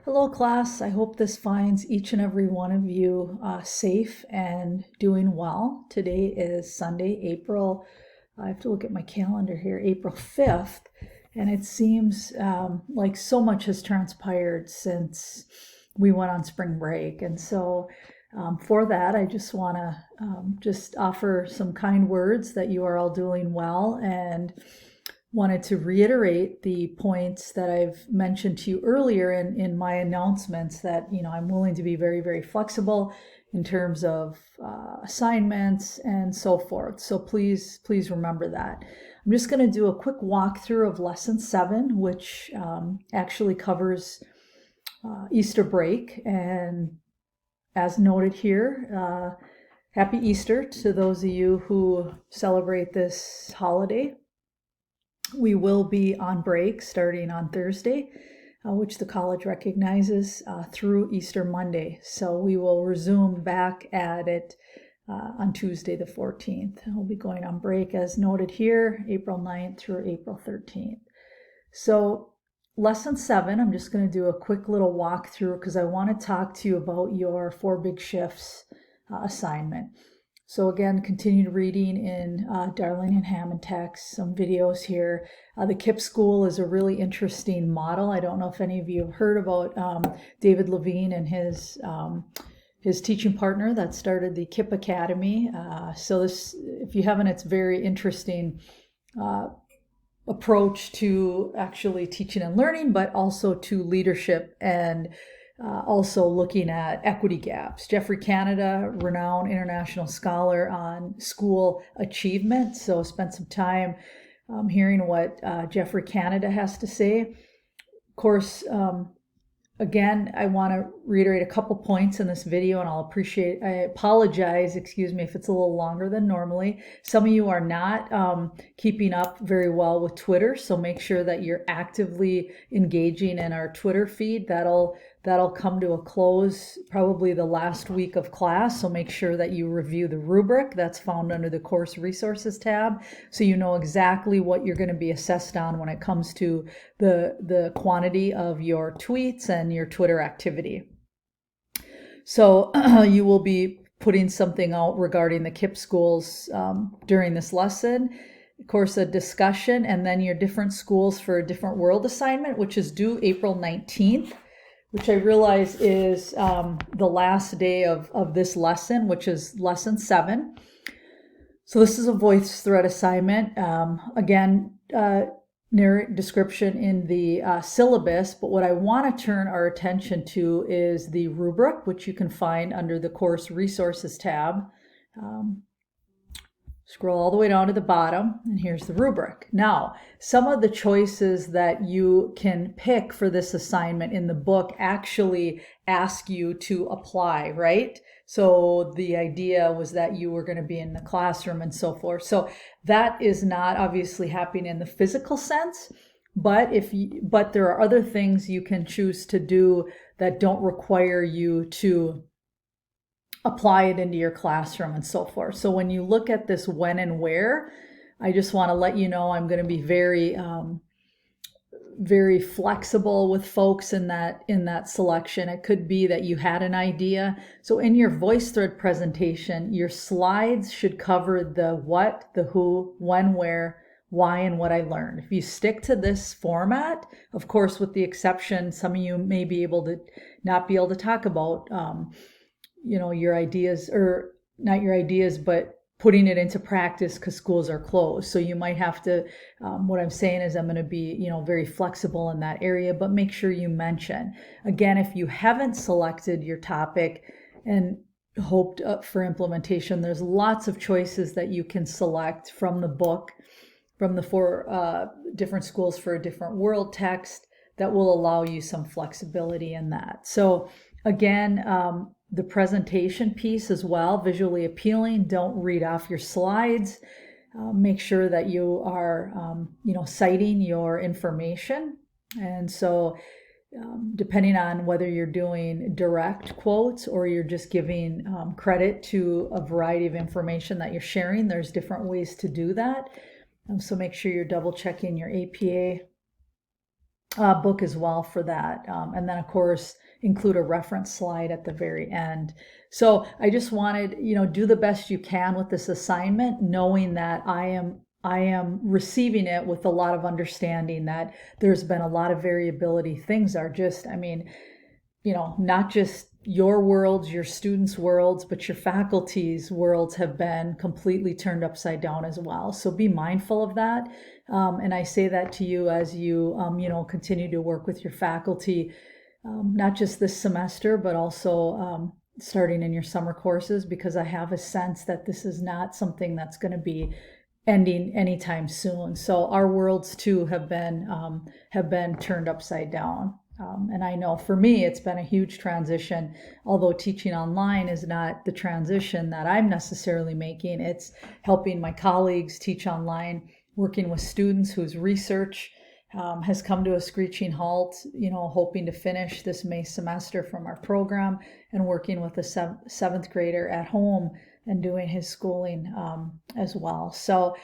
Hello, class. I hope this finds each and every one of you safe and doing well. Today is Sunday, I have to look at my calendar here, April 5th, and it seems like so much has transpired since we went on spring break. And so for that, I just want to just offer some kind words that you are all doing well, and wanted to reiterate the points that I've mentioned to you earlier in my announcements that, I'm willing to be very, very flexible in terms of assignments and so forth. So please remember that. I'm just going to do a quick walkthrough of lesson 7, which actually covers Easter break. And as noted here, happy Easter to those of you who celebrate this holiday. We will be on break starting on Thursday, which the college recognizes, through Easter Monday. So we will resume back at it on Tuesday the 14th. We'll be going on break as noted here, April 9th through April 13th. So lesson 7, I'm just going to do a quick little walkthrough because I want to talk to you about your 4 big shifts assignment. So again, continued reading in Darling and Hammond text, some videos here. The KIPP School is a really interesting model. I don't know if any of you have heard about David Levine and his teaching partner that started the KIPP Academy. So this, if you haven't, it's very interesting approach to actually teaching and learning, but also to leadership and also looking at equity gaps. Geoffrey Canada, renowned international scholar on school achievement. So spent some time hearing what Geoffrey Canada has to say. Of course, again, I want to reiterate a couple points in this video, and I apologize, excuse me, if it's a little longer than normally. Some of you are not keeping up very well with Twitter, so make sure that you're actively engaging in our Twitter feed. That'll come to a close probably the last week of class, so make sure that you review the rubric that's found under the course resources tab, so you know exactly what you're going to be assessed on when it comes to the quantity of your tweets and your Twitter activity. So you will be putting something out regarding the KIPP schools during this lesson. Of course, a discussion, and then your different schools for a different world assignment, which is due April 19th. Which I realize is the last day of this lesson, which is lesson 7. So this is a voice thread assignment. Again, narrative description in the syllabus, but what I want to turn our attention to is the rubric, which you can find under the course resources tab. Scroll all the way down to the bottom, and here's the rubric. Now, some of the choices that you can pick for this assignment in the book actually ask you to apply, right? So the idea was that you were going to be in the classroom and so forth. So that is not obviously happening in the physical sense, but there are other things you can choose to do that don't require you to apply it into your classroom and so forth. So when you look at this when and where, I just want to let you know I'm going to be very very flexible with folks in that selection. It could be that you had an idea. So in your VoiceThread presentation, your slides should cover the what, the who, when, where, why, and what I learned. If you stick to this format, of course, with the exception, some of you may be able to not be able to talk about your ideas, or not your ideas, but putting it into practice because schools are closed. So you might have to, what I'm saying is I'm going to be, very flexible in that area, but make sure you mention. Again, if you haven't selected your topic and hoped for implementation, there's lots of choices that you can select from the book, from the 4 different schools for a different world text that will allow you some flexibility in that. So again, the presentation piece as well, visually appealing. Don't read off your slides. Make sure that you are, citing your information. And so depending on whether you're doing direct quotes or you're just giving credit to a variety of information that you're sharing, there's different ways to do that. So make sure you're double checking your APA book as well for that. And then, of course, include a reference slide at the very end. So I just wanted, do the best you can with this assignment, knowing that I am receiving it with a lot of understanding that there's been a lot of variability. Things are just, not just your worlds, your students' worlds, but your faculty's worlds have been completely turned upside down as well. So be mindful of that. And I say that to you as you, continue to work with your faculty, not just this semester, but also starting in your summer courses, because I have a sense that this is not something that's going to be ending anytime soon. So our worlds too have been turned upside down. And I know for me, it's been a huge transition, although teaching online is not the transition that I'm necessarily making. It's helping my colleagues teach online, working with students whose research has come to a screeching halt, hoping to finish this May semester from our program, and working with a seventh grader at home and doing his schooling as well. So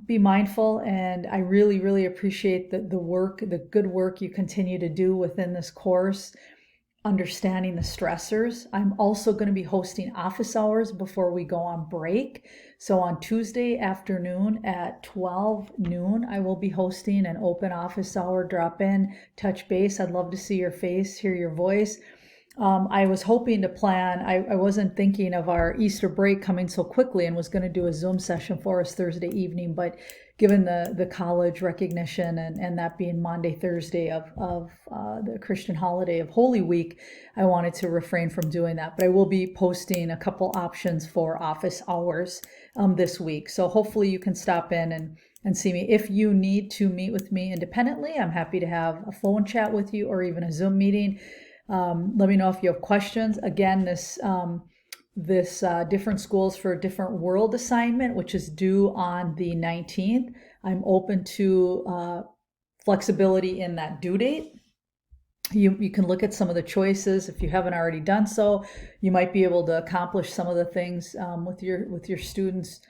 be mindful, and I really, really appreciate the good work you continue to do within this course, understanding the stressors. I'm also going to be hosting office hours before we go on break. So on Tuesday afternoon at 12 noon, I will be hosting an open office hour, drop in, touch base. I'd love to see your face, hear your voice. I was hoping to plan, I wasn't thinking of our Easter break coming so quickly, and was going to do a Zoom session for us Thursday evening, but given the college recognition and that being Monday, Thursday of the Christian holiday of Holy Week, I wanted to refrain from doing that. But I will be posting a couple options for office hours this week. So hopefully you can stop in and see me. If you need to meet with me independently, I'm happy to have a phone chat with you or even a Zoom meeting. Let me know if you have questions. Again, this different schools for a different world assignment, which is due on the 19th. I'm open to flexibility in that due date. You can look at some of the choices. If you haven't already done so, you might be able to accomplish some of the things with your students,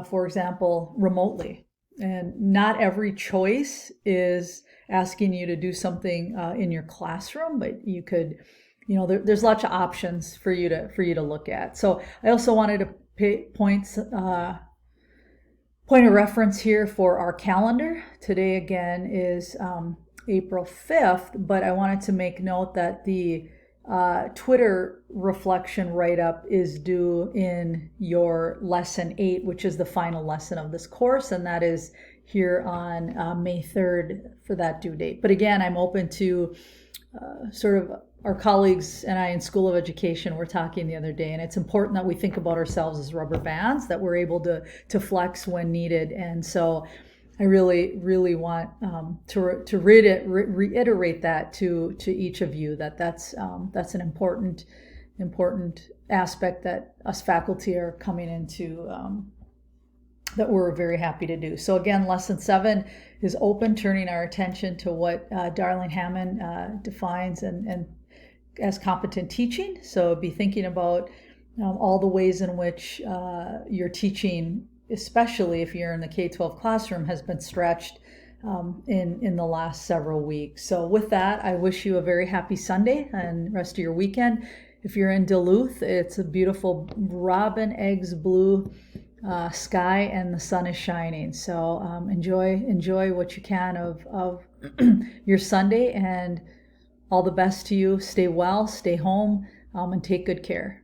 for example, remotely. And not every choice is asking you to do something in your classroom, but you could, there's lots of options for you to look at. So I also wanted to point a reference here for our calendar. Today again is April 5th, but I wanted to make note that the Twitter reflection write-up is due in your lesson 8, which is the final lesson of this course, and that is here on May 3rd for that due date. But again, I'm open to sort of our colleagues and I in School of Education were talking the other day, and it's important that we think about ourselves as rubber bands, that we're able to flex when needed. And so I really, really want to reiterate that to each of you, that's an important aspect that us faculty are coming into, that we're very happy to do. So again, lesson 7 is open, turning our attention to what Darlene Hammond defines and as competent teaching. So be thinking about all the ways in which your teaching, especially if you're in the K-12 classroom, has been stretched in the last several weeks. So with that, I wish you a very happy Sunday and rest of your weekend. If you're in Duluth, it's a beautiful robin eggs blue sky, and the sun is shining. So enjoy what you can of your Sunday, and all the best to you. Stay well, stay home, and take good care.